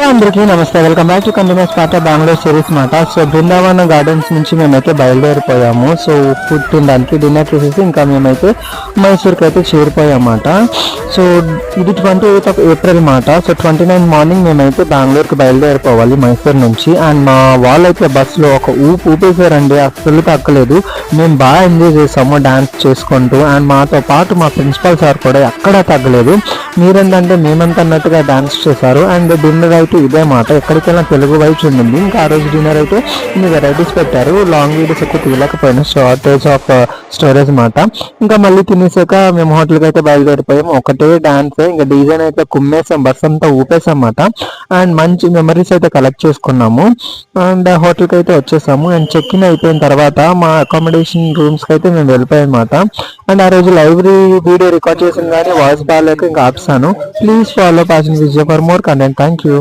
అందరికీ నమస్తే, welcome back to continuous part of Bengaluru series మాట. సో బృందావన గార్డెన్స్ నుంచి మేమైతే బయలుదేరిపోయాము. సో ఫుడ్ తినడానికి డిన్నర్ చేసేసి ఇంకా మేమైతే మైసూర్కి అయితే చేరిపోయామన్నమాట. సో ఇది 28 ఏప్రిల్ మాట. సో 29 మార్నింగ్ మేమైతే బెంగళూరుకి బయలుదేరిపోవాలి మైసూర్ నుంచి. అండ్ మా వాళ్ళు అయితే బస్సులో ఒక ఊపేసారండి, అస్సలు తగ్గలేదు. మేము బాగా ఎంజాయ్ చేసాము డాన్స్ చేసుకుంటూ. అండ్ మాతో పాటు మా ప్రిన్సిపల్ సార్ కూడా ఎక్కడా తగ్గలేదు. మీరేంటంటే మేమంతా అన్నట్టుగా డాన్స్ చేశారు. అండ్ డిన్నర్ అయితే ఇదే మాట, ఎక్కడికైనా తెలుగు వైపు ఉండింది. ఇంకా ఆ రోజు డిన్నర్ అయితే ఇన్ని వెరైటీస్ పెట్టారు. లాంగ్ వీడియోస్ ఎక్కువ తీయలేకపోయినా, షార్టేజ్ ఆఫ్ స్టోరేజ్ మాట. ఇంకా మళ్ళీ తినేసాక మేము హోటల్కి అయితే బయలుదేరిపోయాము. ఒకటే డాన్స్, ఇంకా డీజైన్ అయితే కుమ్మేసాం, బస్ అంతా ఊపేసాం అన్నమాట. అండ్ మంచి మెమరీస్ అయితే కలెక్ట్ చేసుకున్నాము. అండ్ హోటల్కి అయితే వచ్చేసాము. అండ్ చెక్ ఇన్ అయిపోయిన తర్వాత మా అకామిడేషన్ రూమ్స్కి అయితే మేము వెళ్ళిపోయాం అన్నమాట. అండ్ ఆ రోజు లైబ్రరీ వీడియో రికార్డ్ చేసిన కానీ వాయిస్ బాగాలేక ఇంకా ఆప్సాను. Please follow passion Vijay for more content. Thank you.